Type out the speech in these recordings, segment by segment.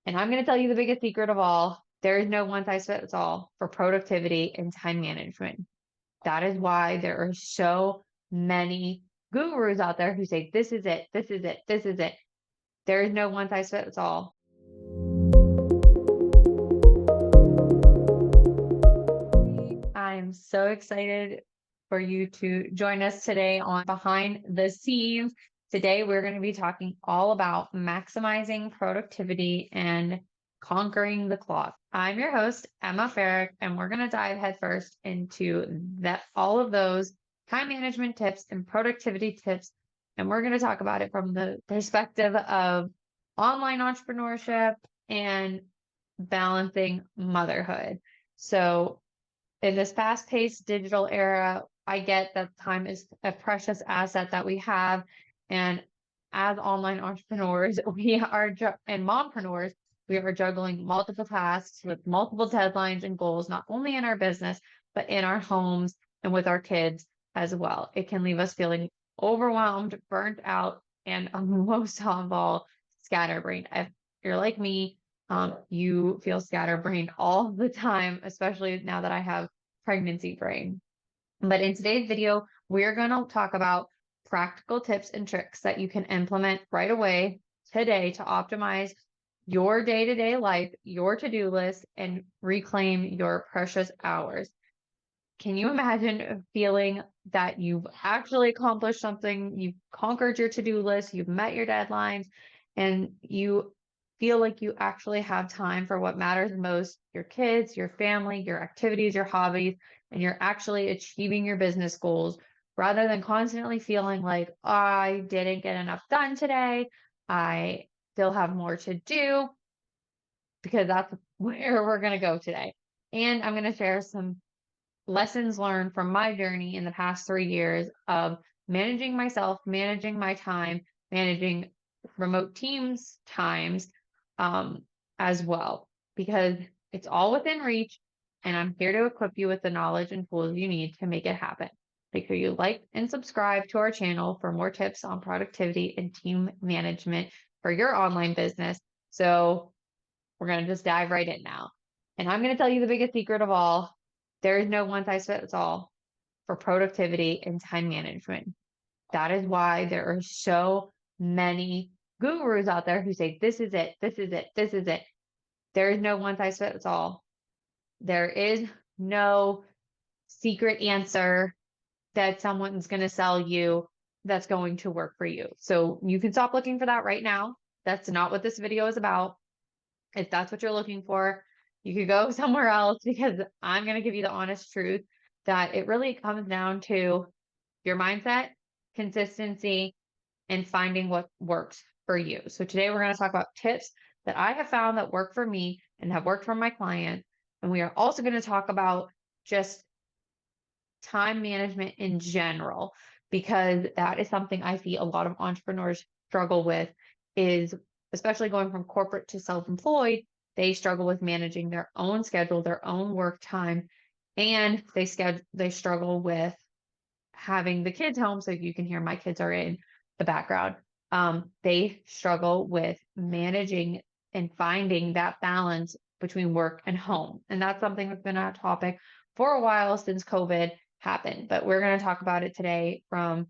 And I'm going to tell you the biggest secret of all. There is no one size fits all for productivity and time management. That is why there are so many gurus out there who say, this is it, this is it, this is it. There is no one size fits all. I'm so excited for you to join us today on Behind the Scenes. Today, we're going to be talking all about maximizing productivity and conquering the clock. I'm your host, Emma Farrick, and we're going to dive headfirst into all of those time management tips and productivity tips. And we're going to talk about it from the perspective of online entrepreneurship and balancing motherhood. So in this fast-paced digital era, I get that time is a precious asset that we have. And as online entrepreneurs, and mompreneurs, we are juggling multiple tasks with multiple deadlines and goals, not only in our business, but in our homes and with our kids as well. It can leave us feeling overwhelmed, burnt out, and most of all, scatterbrained. If you're like me, you feel scatterbrained all the time, especially now that I have pregnancy brain. But in today's video, we're going to talk about practical tips and tricks that you can implement right away today to optimize your day-to-day life, your to-do list, and reclaim your precious hours. Can you imagine feeling that you've actually accomplished something, you've conquered your to-do list, you've met your deadlines, and you feel like you actually have time for what matters most, your kids, your family, your activities, your hobbies, and you're actually achieving your business goals rather than constantly feeling like, I didn't get enough done today, I still have more to do, because that's where we're going to go today. And I'm going to share some lessons learned from my journey in the past 3 years of managing myself, managing my time, managing remote teams times, as well, because it's all within reach. And I'm here to equip you with the knowledge and tools you need to make it happen. Make sure you like and subscribe to our channel for more tips on productivity and team management for your online business. So we're going to just dive right in now. And I'm going to tell you the biggest secret of all. There is no one size fits all for productivity and time management. That is why there are so many gurus out there who say, this is it, this is it, this is it. There is no one size fits all. There is no secret answer that someone's going to sell you that's going to work for you. So you can stop looking for that right now. That's not what this video is about. If that's what you're looking for, you could go somewhere else, because I'm going to give you the honest truth that it really comes down to your mindset, consistency, and finding what works for you. So today we're going to talk about tips that I have found that work for me and have worked for my clients. And we are also going to talk about just time management in general, because that is something I see a lot of entrepreneurs struggle with, is especially going from corporate to self-employed. They struggle with managing their own schedule, their own work time, and they struggle with having the kids home. So you can hear my kids are in the background. They struggle with managing and finding that balance between work and home. And that's something that's been a topic for a while since COVID happened. But we're going to talk about it today from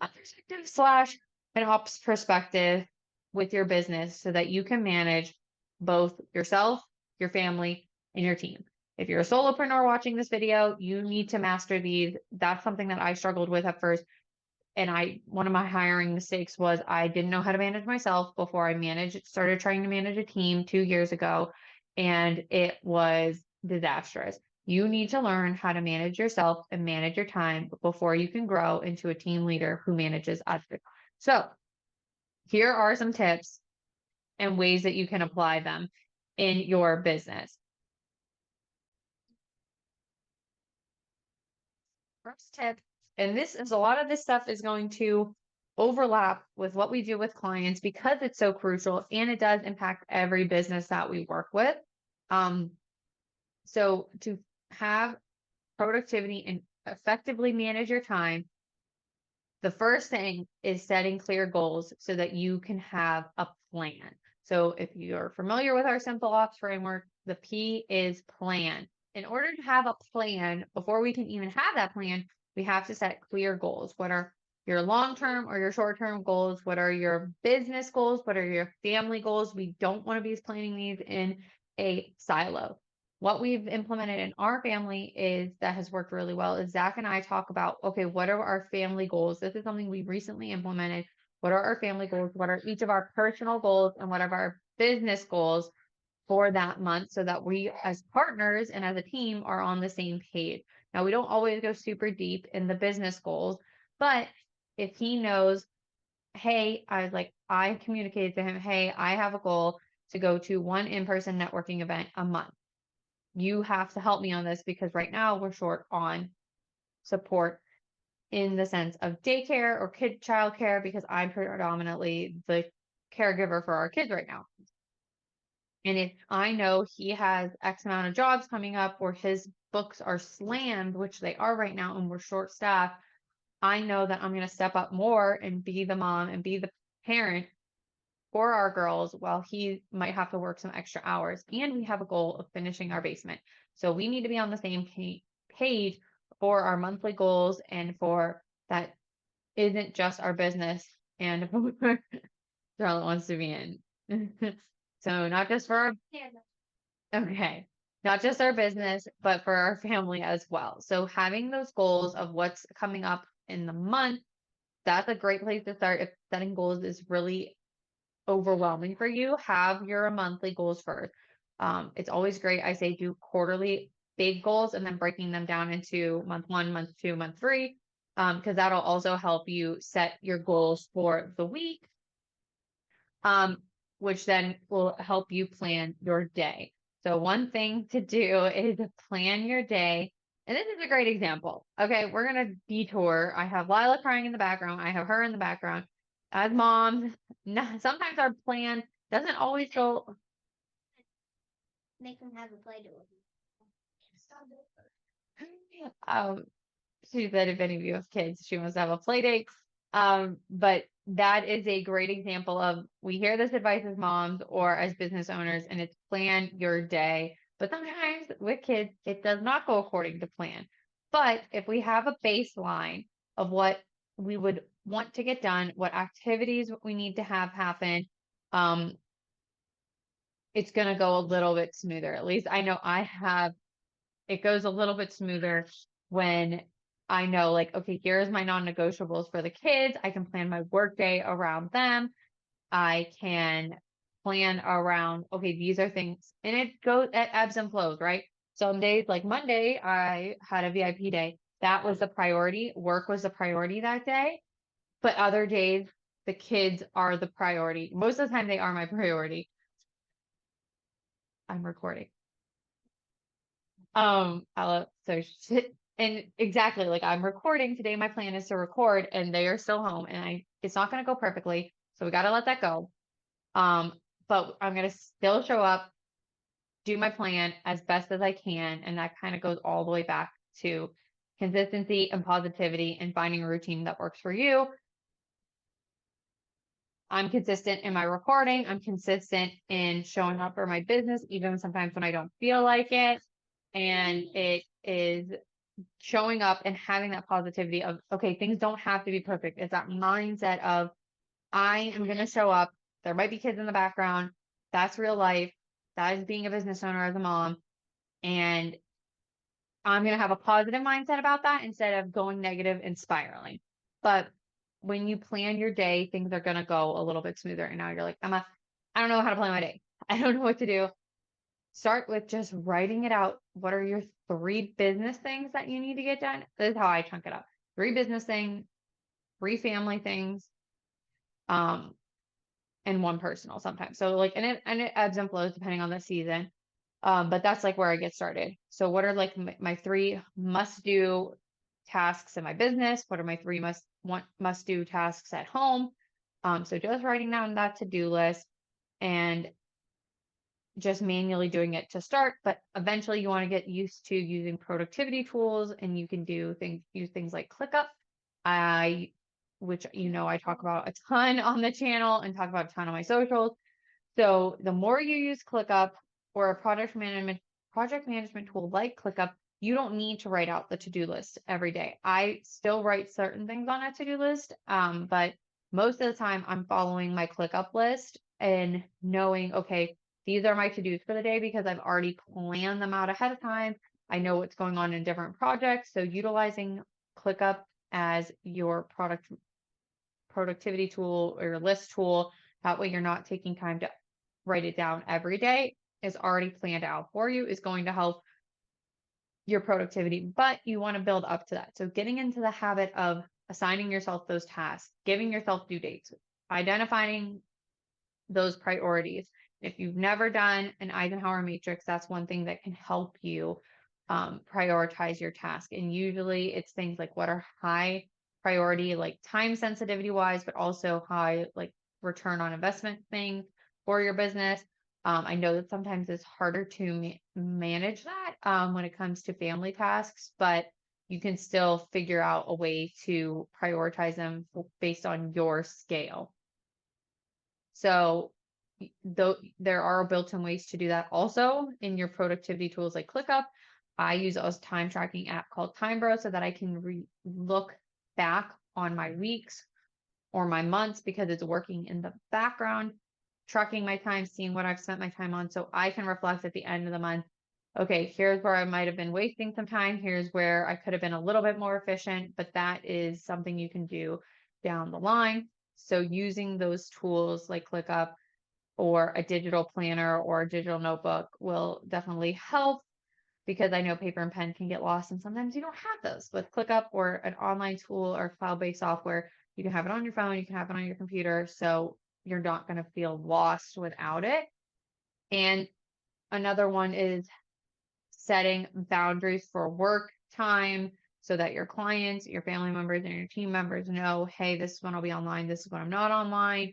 a perspective slash an ops perspective with your business, so that you can manage both yourself, your family, and your team. If you're a solopreneur watching this video, you need to master these. That's something that I struggled with at first. And one of my hiring mistakes was I didn't know how to manage myself before I started trying to manage a team 2 years ago. And it was disastrous. You need to learn how to manage yourself and manage your time before you can grow into a team leader who manages others. So here are some tips and ways that you can apply them in your business. First tip, and a lot of this stuff is going to overlap with what we do with clients because it's so crucial, and it does impact every business that we work with. So to have productivity and effectively manage your time, the first thing is setting clear goals so that you can have a plan. So if you're familiar with our simple ops framework, the P is plan. In order to have a plan, before we can even have that plan, we have to set clear goals. What are your long-term or your short-term goals? What are your business goals? What are your family goals? We don't want to be planning these in a silo. What we've implemented in our family is that has worked really well is Zach and I talk about, okay, what are our family goals? This is something we recently implemented. What are our family goals? What are each of our personal goals and what are our business goals for that month so that we as partners and as a team are on the same page. Now, we don't always go super deep in the business goals, but if he knows, hey, I communicated to him, hey, I have a goal to go to one in-person networking event a month. You have to help me on this because right now we're short on support in the sense of daycare or childcare because I'm predominantly the caregiver for our kids right now. And if I know he has X amount of jobs coming up or his books are slammed, which they are right now, and we're short staffed, I know that I'm going to step up more and be the mom and be the parent for our girls while he might have to work some extra hours. And we have a goal of finishing our basement. So we need to be on the same page for our monthly goals and for that isn't just our business and Charlotte wants to be in. So not just for our okay, not just our business, but for our family as well. So having those goals of what's coming up in the month, that's a great place to start. If setting goals is really overwhelming for you, have your monthly goals first. It's always great. I say do quarterly big goals and then breaking them down into month 1, month 2, month 3, because that'll also help you set your goals for the week, which then will help you plan your day. So one thing to do is plan your day. And this is a great example. Okay, we're going to detour. I have Lila crying in the background. I have her in the background. As moms, sometimes our plan doesn't always go. Make them have a play doh. Um, she said if any of you have kids, she wants to have a play date. But that is a great example of we hear this advice as moms or as business owners, and it's plan your day. But sometimes with kids, it does not go according to plan. But if we have a baseline of what we would want to get done, what activities we need to have happen, it's going to go a little bit smoother. At least I know it goes a little bit smoother when I know, like, okay, here's my non-negotiables for the kids. I can plan my workday around them. I can plan around, okay, these are things, and it ebbs and flows, right? Some days, like Monday, I had a VIP day. That was the priority. Work was the priority that day. But other days, the kids are the priority. Most of the time, they are my priority. I'm recording. And exactly like I'm recording today. My plan is to record and they are still home and it's not going to go perfectly. So we got to let that go. But I'm going to still show up, do my plan as best as I can. And that kind of goes all the way back to consistency and positivity and finding a routine that works for you. I'm consistent in my recording. I'm consistent in showing up for my business, even sometimes when I don't feel like it. And it is showing up and having that positivity of, okay, things don't have to be perfect. It's that mindset of, I am going to show up. There might be kids in the background. That's real life. That is being a business owner as a mom. And I'm going to have a positive mindset about that instead of going negative and spiraling. But when you plan your day, things are going to go a little bit smoother. And now you're like, I don't know how to plan my day. I don't know what to do. Start with just writing it out. What are your 3 business things that you need to get done? This is how I chunk it up. 3 business things, 3 family things, and 1 personal sometimes. So like, and it ebbs and flows depending on the season. But that's like where I get started. So what are like my 3 must do tasks in my business? What are my 3 must do tasks at home? So just writing down that to-do list and just manually doing it to start, but eventually you want to get used to using productivity tools and you can use things like ClickUp, which, I talk about a ton on the channel and talk about a ton on my socials. So the more you use ClickUp or a project management tool like ClickUp, you don't need to write out the to-do list every day. I still write certain things on a to-do list, but most of the time I'm following my ClickUp list and knowing, okay, these are my to-dos for the day because I've already planned them out ahead of time. I know what's going on in different projects. So utilizing ClickUp as your productivity tool or your list tool, that way you're not taking time to write it down every day, is already planned out for you, is going to help your productivity, but you want to build up to that. So getting into the habit of assigning yourself those tasks, giving yourself due dates, identifying those priorities. If you've never done an Eisenhower matrix, that's one thing that can help you prioritize your task. And usually it's things like what are high priority, like time sensitivity wise, but also high like return on investment things for your business. I know that sometimes it's harder to manage that when it comes to family tasks, but you can still figure out a way to prioritize them based on your scale. So though there are built-in ways to do that also in your productivity tools like ClickUp. I use a time tracking app called Timebro so that I can look back on my weeks or my months because it's working in the background, tracking my time, seeing what I've spent my time on so I can reflect at the end of the month. Okay, here's where I might have been wasting some time. Here's where I could have been a little bit more efficient, but that is something you can do down the line. So using those tools like ClickUp or a digital planner or a digital notebook will definitely help because I know paper and pen can get lost and sometimes you don't have those. With ClickUp or an online tool or cloud-based software, you can have it on your phone, you can have it on your computer, so you're not going to feel lost without it. And another one is setting boundaries for work time so that your clients, your family members, and your team members know, hey, this is when I'll be online, this is when I'm not online.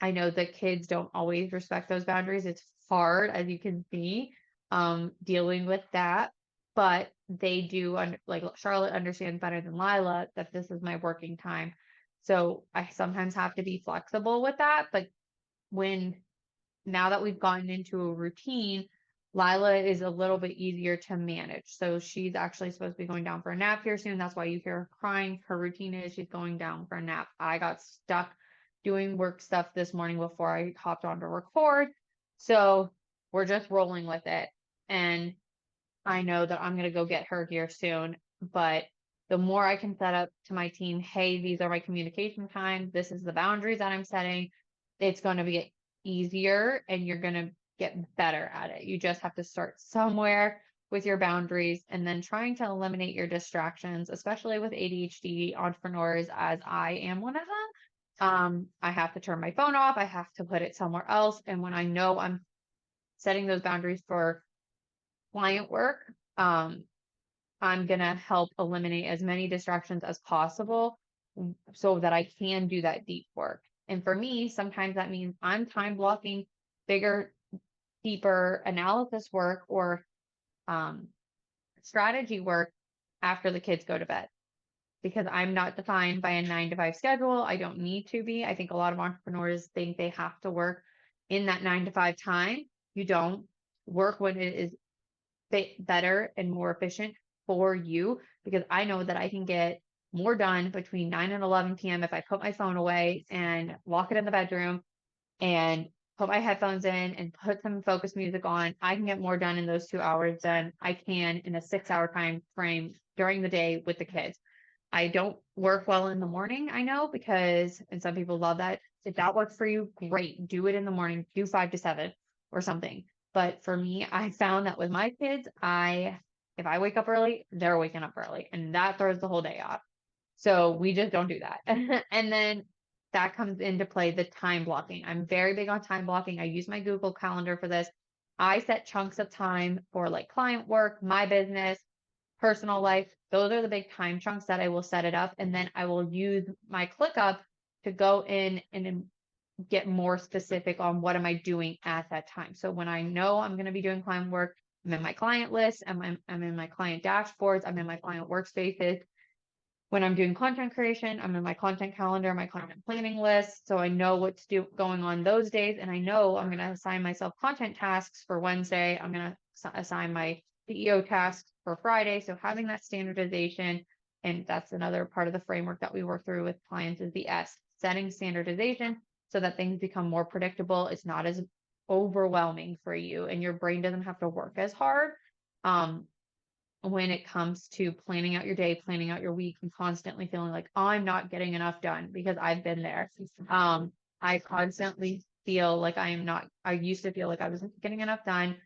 I know that kids don't always respect those boundaries. It's hard, as you can see, dealing with that, but they do, like Charlotte understands better than Lila that this is my working time. So I sometimes have to be flexible with that. But now that we've gotten into a routine, Lila is a little bit easier to manage. So she's actually supposed to be going down for a nap here soon. That's why you hear her crying. Her routine is she's going down for a nap. I got stuck doing work stuff this morning before I hopped on to record. So we're just rolling with it. And I know that I'm going to go get her here soon. But the more I can set up to my team, hey, these are my communication times. This is the boundaries that I'm setting. It's going to be easier and you're going to get better at it. You just have to start somewhere with your boundaries and then trying to eliminate your distractions, especially with ADHD entrepreneurs, as I am one of them. I have to turn my phone off. I have to put it somewhere else. And when I know I'm setting those boundaries for client work, I'm going to help eliminate as many distractions as possible so that I can do that deep work. And for me, sometimes that means I'm time blocking bigger, deeper analysis work or strategy work after the kids go to bed because I'm not defined by a 9 to 5 schedule. I don't need to be. I think a lot of entrepreneurs think they have to work in that 9 to 5 time. You don't. Work when it is better and more efficient for you because I know that I can get more done between 9 and 11 p.m. if I put my phone away and lock it in the bedroom and put my headphones in and put some focus music on. I can get more done in those 2 hours than I can in a 6 hour time frame during the day with the kids. I don't work well in the morning, I know, and some people love that. If that works for you, great. Do it in the morning, do 5 to 7 or something. But for me, I found that with my kids, if I wake up early, they're waking up early and that throws the whole day off. So we just don't do that. And then that comes into play the time blocking. I'm very big on time blocking. I use my Google Calendar for this. I set chunks of time for like client work, my business, personal life. Those are the big time chunks that I will set it up. And then I will use my ClickUp to go in and get more specific on what am I doing at that time. So when I know I'm going to be doing client work, I'm in my client list, I'm in my client dashboards, I'm in my client workspaces. when I'm doing content creation, I'm in my content calendar, my content planning list. So I know what's going on those days. And I know I'm going to assign myself content tasks for Wednesday. I'm going to assign my CEO tasks for Friday. So having that standardization, and that's another part of the framework that we work through with clients is the S, setting standardization so that things become more predictable. It's not as overwhelming for you and your brain doesn't have to work as hard. When it comes to planning out your day, planning out your week, and constantly feeling like, oh, I'm not getting enough done, because I've been there. I constantly feel like I used to feel like I wasn't getting enough done,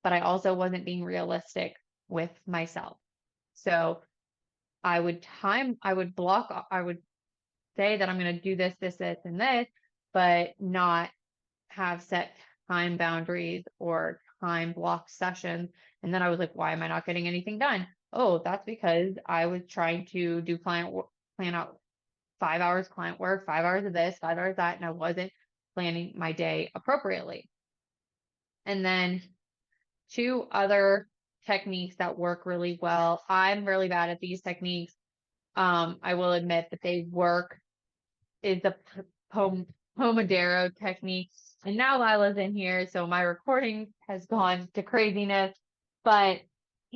but I also wasn't being realistic with myself. So I would block, I would say that I'm going to do this, this, this, and this, but not have set time boundaries or time block sessions. And then I was like, why am I not getting anything done? Oh, that's because I was trying to do plan out 5 hours client work, 5 hours of this, 5 hours of that, and I wasn't planning my day appropriately. And then two other techniques that work really well. I'm really bad at these techniques. I will admit that they work is the Pomodoro technique. And now Lila's in here, so my recording has gone to craziness. But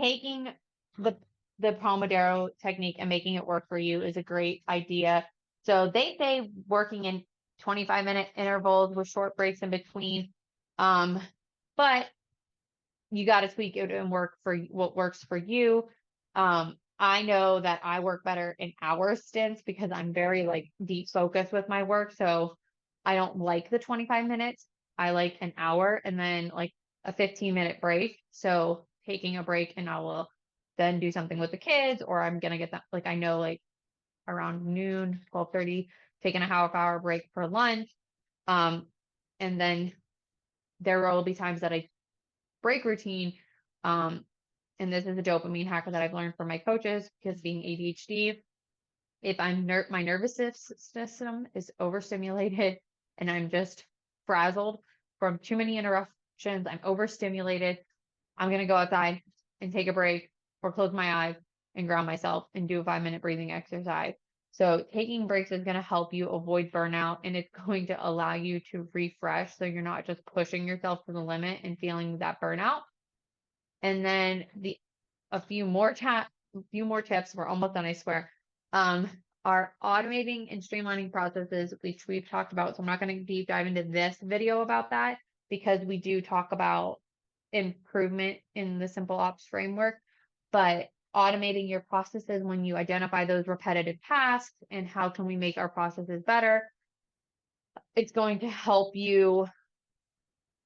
taking the Pomodoro technique and making it work for you is a great idea. So they say working in 25-minute intervals with short breaks in between. But you got to tweak it and work for what works for you. I know that I work better in hour stints because I'm very like deep focused with my work. So I don't like the 25 minutes. I like an hour and then like a 15-minute break. So taking a break and I will then do something with the kids, or I'm going to get that. Like, I know like around noon, 12:30, taking a half hour break for lunch. And then there will be times that I break routine. And this is a dopamine hack that I've learned from my coaches, because being ADHD, if my nervous system is overstimulated and I'm just frazzled from too many interruptions, I'm overstimulated, I'm going to go outside and take a break or close my eyes and ground myself and do a 5-minute breathing exercise. So taking breaks is going to help you avoid burnout, and it's going to allow you to refresh. So you're not just pushing yourself to the limit and feeling that burnout. And then a few more tips. We're almost done, I swear. Are automating and streamlining processes, which we've talked about. So I'm not going to deep dive into this video about that, because we do talk about improvement in the Simple Ops framework. But automating your processes when you identify those repetitive tasks and how can we make our processes better, it's going to help you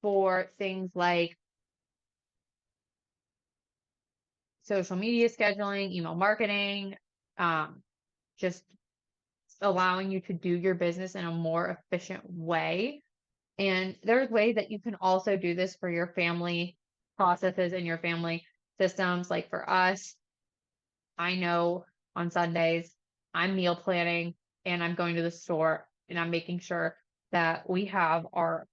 for things like social media scheduling, email marketing, just allowing you to do your business in a more efficient way. And there's ways that you can also do this for your family processes and your family systems. Like for us, I know on Sundays I'm meal planning and I'm going to the store and I'm making sure that we have our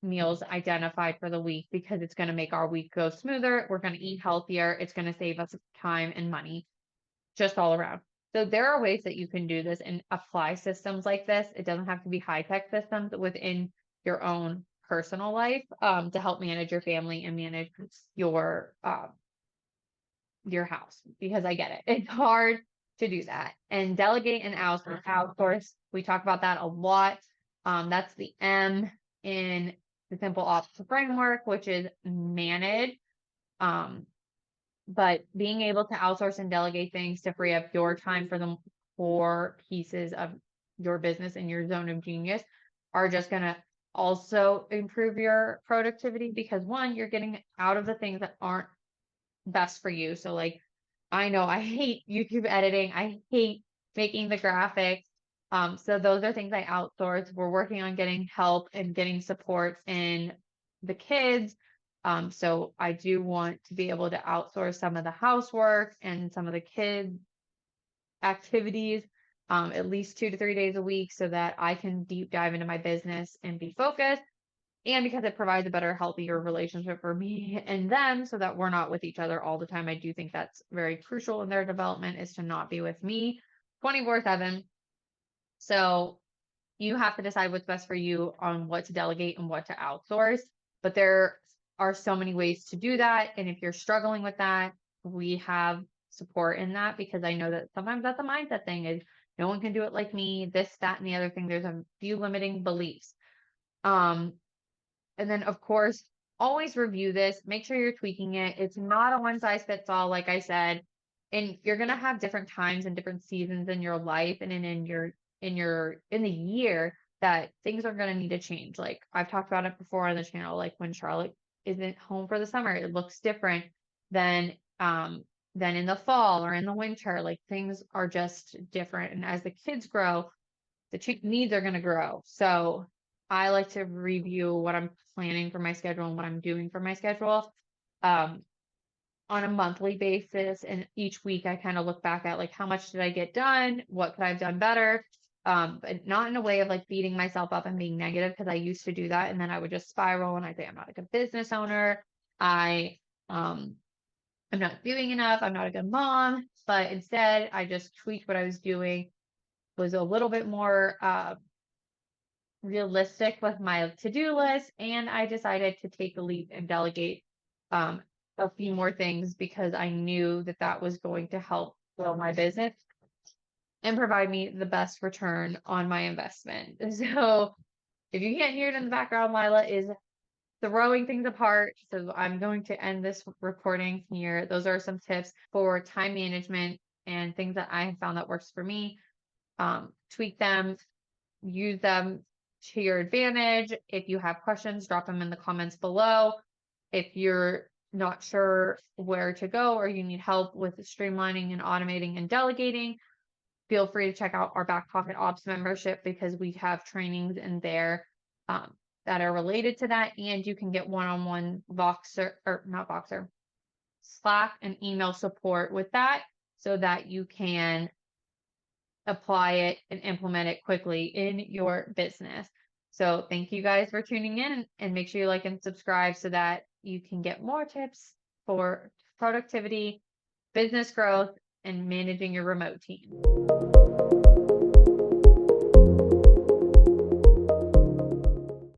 meals identified for the week, because it's going to make our week go smoother. We're going to eat healthier. It's going to save us time and money just all around. So there are ways that you can do this and apply systems like this. It doesn't have to be high-tech systems within your own personal life, to help manage your family and manage your house, because I get it. It's hard to do that. And delegate and outsource. We talk about that a lot. That's the M in the Simple Ops framework, which is manage. But being able to outsource and delegate things to free up your time for the core pieces of your business and your zone of genius are just going to also improve your productivity, because one, you're getting out of the things that aren't best for you. So like, I know I hate YouTube editing. I hate making the graphics. So those are things I outsource. We're working on getting help and getting support in the kids. So I do want to be able to outsource some of the housework and some of the kids activities, at least 2 to 3 days a week, so that I can deep dive into my business and be focused. And because it provides a better, healthier relationship for me and them, so that we're not with each other all the time. I do think that's very crucial in their development, is to not be with me 24/7. So you have to decide what's best for you on what to delegate and what to outsource. But there are so many ways to do that. And if you're struggling with that, we have support in that, because I know that sometimes that's a mindset thing, is no one can do it like me, this, that, and the other thing. There's a few limiting beliefs. Um, and then of course, always review this, make sure you're tweaking it. It's not a one size fits all, like I said, and you're going to have different times and different seasons in your life and in the year that things are going to need to change. Like I've talked about it before on the channel, like when Charlotte isn't home for the summer, it looks different than in the fall or in the winter. Like things are just different, and as the kids grow, the needs are going to grow. So I like to review what I'm planning for my schedule and what I'm doing for my schedule um, on a monthly basis. And each week I kind of look back at like, how much did I get done? What could I have done better? But not in a way of like beating myself up and being negative, because I used to do that. And then I would just spiral and I'd say, I'm not a good business owner. I'm not doing enough. I'm not a good mom. But instead, I just tweaked what I was doing, was a little bit more realistic with my to-do list, and I decided to take a leap and delegate a few more things, because I knew that that was going to help grow my business and provide me the best return on my investment. So if you can't hear it in the background, Lila is throwing things apart. So I'm going to end this recording here. Those are some tips for time management and things that I have found that works for me. Tweak them, use them to your advantage. If you have questions, drop them in the comments below. If you're not sure where to go or you need help with streamlining and automating and delegating, feel free to check out our Back Pocket Ops membership, because we have trainings in there that are related to that. And you can get one-on-one Slack and email support with that, so that you can apply it and implement it quickly in your business. So thank you guys for tuning in, and make sure you like and subscribe so that you can get more tips for productivity, business growth, and managing your remote team.